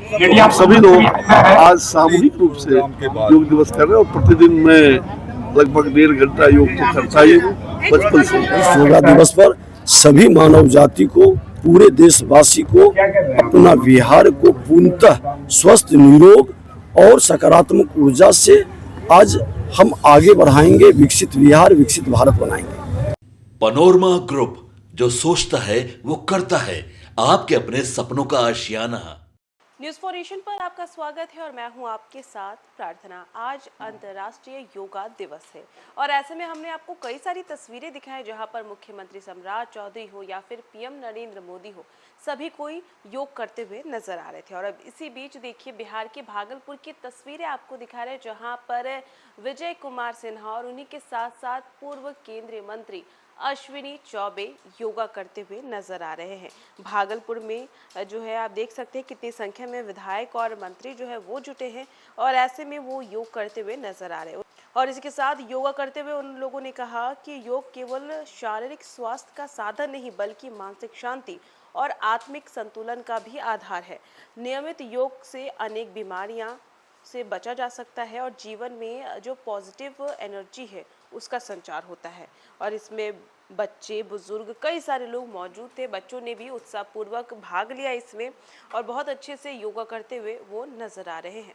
हम सभी लोग आज सामूहिक रूप से योग दिवस कर रहे हैं और प्रतिदिन मैं लगभग 1.5 घंटा योग तो करता ही हूँ बचपन से। इस योगा दिवस पर सभी मानव जाति को, पूरे देशवासी को अपना विहार को पूर्णतः स्वस्थ, निरोग और सकारात्मक ऊर्जा से आज हम आगे बढ़ाएंगे। विकसित विहार, विकसित भारत बनाएंगे। पनोरमा ग्रुप, जो सोचता है वो करता है। आपके अपने सपनों का आशियाना। न्यूज़ फॉर नेशन पर आपका स्वागत है और मैं हूं आपके साथ प्रार्थना। आज अंतर्राष्ट्रीय योगा दिवस है और ऐसे में हमने आपको कई सारी तस्वीरें दिखाई जहां पर मुख्यमंत्री सम्राट चौधरी हो या फिर पीएम नरेंद्र मोदी हो, सभी कोई योग करते हुए नजर आ रहे थे। और अब इसी बीच देखिए बिहार के भागलपुर की तस्वीरें आपको दिखा रहे हैं जहाँ पर विजय कुमार सिन्हा और उन्हीं के साथ साथ पूर्व केंद्रीय मंत्री अश्विनी चौबे योगा करते हुए नजर आ रहे हैं। भागलपुर में जो है आप देख सकते हैं कितनी संख्या में विधायक और मंत्री जो है वो जुटे हैं और ऐसे में वो योग करते हुए नजर आ रहे हैं। और इसके साथ योगा करते हुए उन लोगों ने कहा कि योग केवल शारीरिक स्वास्थ्य का साधन नहीं बल्कि मानसिक शांति और आत्मिक संतुलन का भी आधार है। नियमित योग से अनेक बीमारियां से बचा जा सकता है और जीवन में जो पॉजिटिव एनर्जी है उसका संचार होता है। और इसमें बच्चे, बुजुर्ग, कई सारे लोग मौजूद थे। बच्चों ने भी उत्साहपूर्वक भाग लिया इसमें और बहुत अच्छे से योगा करते हुए वो नजर आ रहे हैं।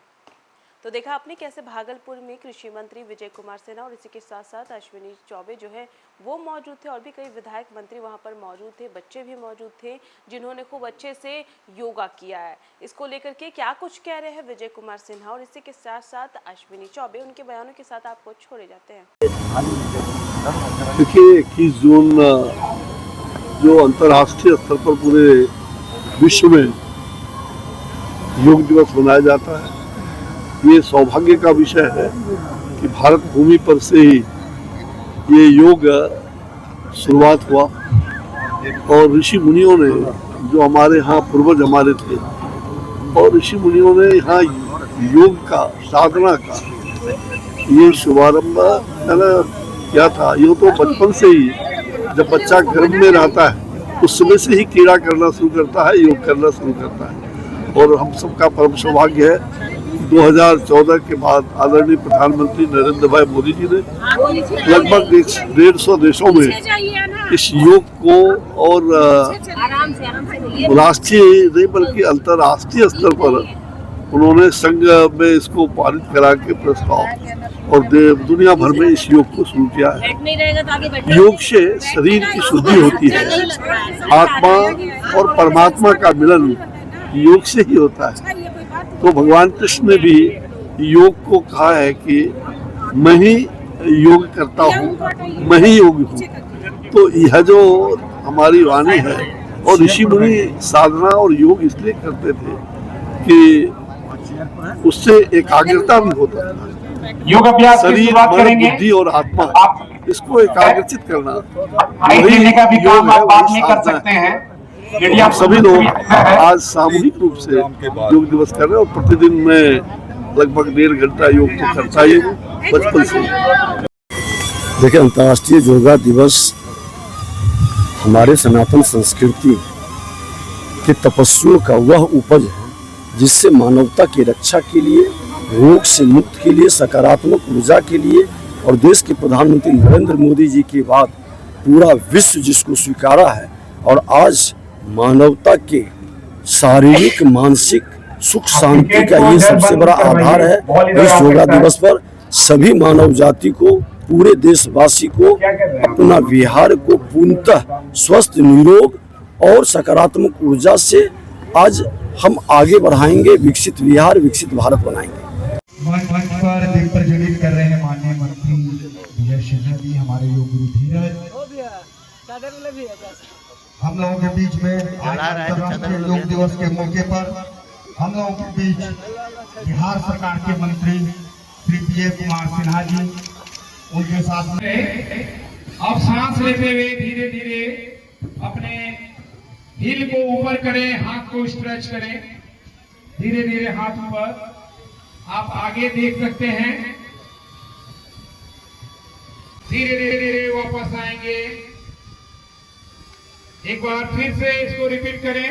तो देखा आपने कैसे भागलपुर में कृषि मंत्री विजय कुमार सिन्हा और इसी के साथ साथ अश्विनी चौबे जो है वो मौजूद थे और भी कई विधायक मंत्री वहां पर मौजूद थे। बच्चे भी मौजूद थे जिन्होंने खूब अच्छे से योगा किया है। इसको लेकर के क्या कुछ कह रहे हैं विजय कुमार सिन्हा और इसी के साथ साथ अश्विनी चौबे, उनके बयानों के साथ आपको छोड़े जाते हैं। देखिए 21 जून जो अंतर्राष्ट्रीय स्तर पर पूरे विश्व में योग दिवस मनाया जाता है, ये सौभाग्य का विषय है कि भारत भूमि पर से ही ये योग शुरुआत हुआ और ऋषि मुनियों ने, जो हमारे यहाँ पूर्वज हमारे थे, और ऋषि मुनियों ने यहाँ योग का, साधना का ये शुभारंभ किया था। ये तो बचपन से ही, जब बच्चा गर्भ में रहता है उस समय से ही क्रीड़ा करना शुरू करता है, योग करना शुरू करता है। और हम सबका परम सौभाग्य है 2014 के बाद आदरणीय प्रधानमंत्री नरेंद्र भाई मोदी जी ने लगभग 150 देशों में इस योग को और राष्ट्रीय नहीं बल्कि अंतर्राष्ट्रीय स्तर पर उन्होंने संघ में इसको पारित करा के प्रस्ताव और दुनिया भर में इस योग को शुरू किया है। योग से शरीर की शुद्धि होती है, आत्मा और परमात्मा का मिलन योग से ही होता है। तो भगवान कृष्ण ने भी योग को कहा है कि मैं ही योग करता हूँ, मैं ही योग हूँ। तो यह जो हमारी वाणी है, और ऋषि मुनि साधना और योग इसलिए करते थे कि उससे एकाग्रता भी होता था। योग अभ्यास की शरीर, शुरुआत मन, करेंगे। बुद्धि और आत्मा, इसको एकाग्रचित करना, हाइट लेने का भी काम आप बाद में कर साधना सकते है। हैं। यदि हम आप सभी लोग आज सामूहिक रूप से योग दिवस कर रहे हैं और प्रतिदिन मैं लगभग 1.5 घंटा योग तो करता ही हूँ बचपन से। देखिए, अंतर्राष्ट्रीय योगा दिवस हमारे सनातन संस्कृति के तपस्वियों का वह उपज है जिससे मानवता की रक्षा के लिए, रोग से मुक्त के लिए, सकारात्मक ऊर्जा के लिए और देश के प्रधानमंत्री नरेंद्र मोदी जी के बाद पूरा विश्व जिसको स्वीकारा है और आज मानवता के शारीरिक, मानसिक सुख शांति का ये सबसे बड़ा आधार है। इस योगा दिवस पर सभी मानव जाति को, पूरे देशवासी को अपना विहार को पूर्णतः स्वस्थ, निरोग और सकारात्मक ऊर्जा से आज हम आगे बढ़ाएंगे। विकसित विहार, विकसित भारत बनाएंगे। मंच पर दीप प्रज्वलित कर रहे हैं माननीय मंत्री विजय सिन्हा जी, हमारे योग गुरु धीरज। हम लोगों के बीच में अंतर्राष्ट्रीय योग दिवस के मौके पर हम लोगों के बीच बिहार सरकार के मंत्री श्री विजय कुमार सिन्हा जी, उनके साथ में अब सांस लेते हुए धीरे धीरे अपने हिल को ऊपर करें, हाथ को स्ट्रेच करें, धीरे धीरे हाथ ऊपर। आप आगे देख सकते हैं, धीरे धीरे वापस आएंगे। एक बार फिर से इसको रिपीट करें,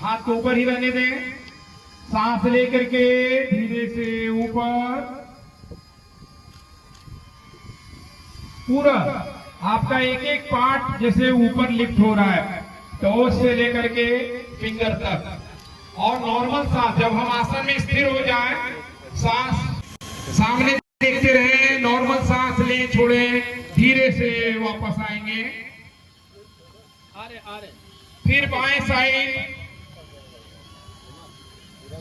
हाथ को ऊपर ही रहने दें, सांस लेकर के धीरे से ऊपर, पूरा आपका एक एक पार्ट जैसे ऊपर लिफ्ट हो रहा है, टोस से लेकर के फिंगर तक। और नॉर्मल सांस, जब हम आसन में स्थिर हो जाए, सांस सामने देखते रहे, नॉर्मल सांस ले छोड़े, धीरे से वापस आएंगे। फिर बाएं साइड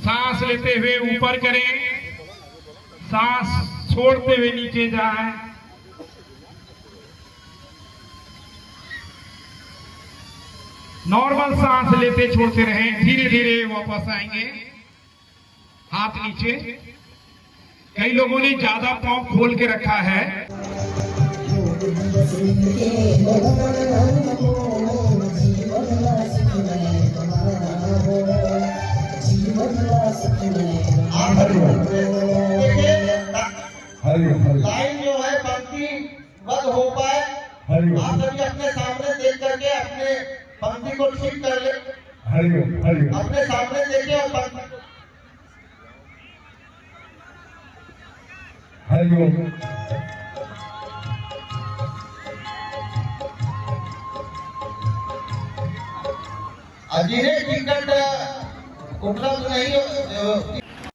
सांस लेते हुए ऊपर करें, सांस छोड़ते हुए नीचे जाए। नॉर्मल सांस लेते छोड़ते रहें, धीरे धीरे वापस आएंगे, हाथ नीचे। कई लोगों ने ज्यादा पांव खोल के रखा है। लाइन जो है पंक्ति बंद हो पाए, आप सभी अपने सामने देख करके अपने पंक्ति को ठीक कर ले। अपने सामने देखे और पंक्ति जिन्हें टिकट उपलब्ध नहीं हो,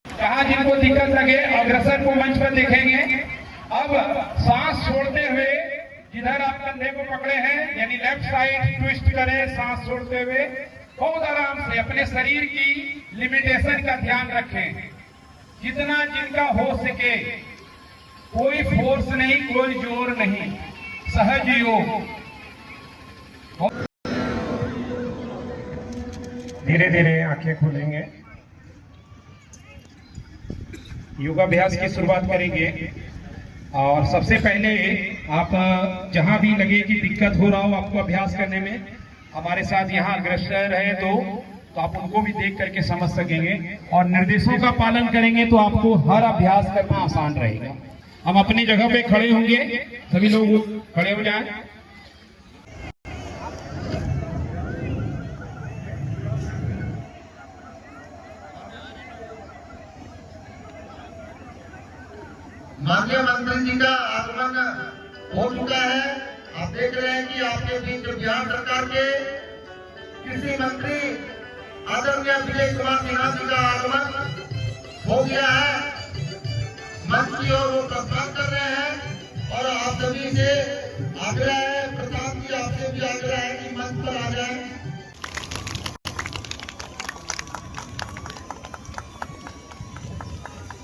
कहा जिनको दिक्कत लगे अग्रसर को मंच पर देखेंगे। अब सांस छोड़ते हुए जिधर आप कंधे को पकड़े हैं, यानी लेफ्ट साइड ट्विस्ट करें, सांस छोड़ते हुए बहुत आराम से अपने शरीर की लिमिटेशन का ध्यान रखें, जितना जिनका हो सके। कोई फोर्स नहीं, कोई जोर नहीं, सहज योग। धीरे धीरे आंखें खोलेंगे, योगाभ्यास की शुरुआत करेंगे। और सबसे पहले आप जहां भी लगे कि दिक्कत हो रहा हो आपको अभ्यास करने में, हमारे साथ यहाँ अग्रसर है तो आप उनको भी देख करके समझ सकेंगे और निर्देशों का पालन करेंगे तो आपको हर अभ्यास करना आसान रहेगा। हम अपनी जगह पे खड़े होंगे, सभी लोग खड़े हो जाएं। माननीय मंत्री जी का आगमन हो चुका है। आप देख रहे हैं कि आपके बीच बिहार सरकार के कृषि मंत्री आदरणीय विजय कुमार सिन्हा जी का आगमन हो गया है। मंच की ओर वो प्रस्थान कर रहे हैं और आप सभी से आग्रह है, प्रताप जी आपसे भी आग्रह है कि मंच पर आ जाए।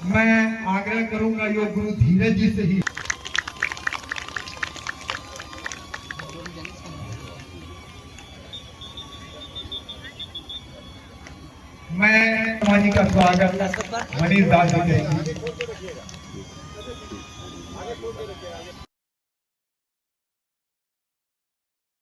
मैं आग्रह करूंगा योग गुरु धीरज जी से ही। मैं का स्वागत मनीष दास जी करेंगे।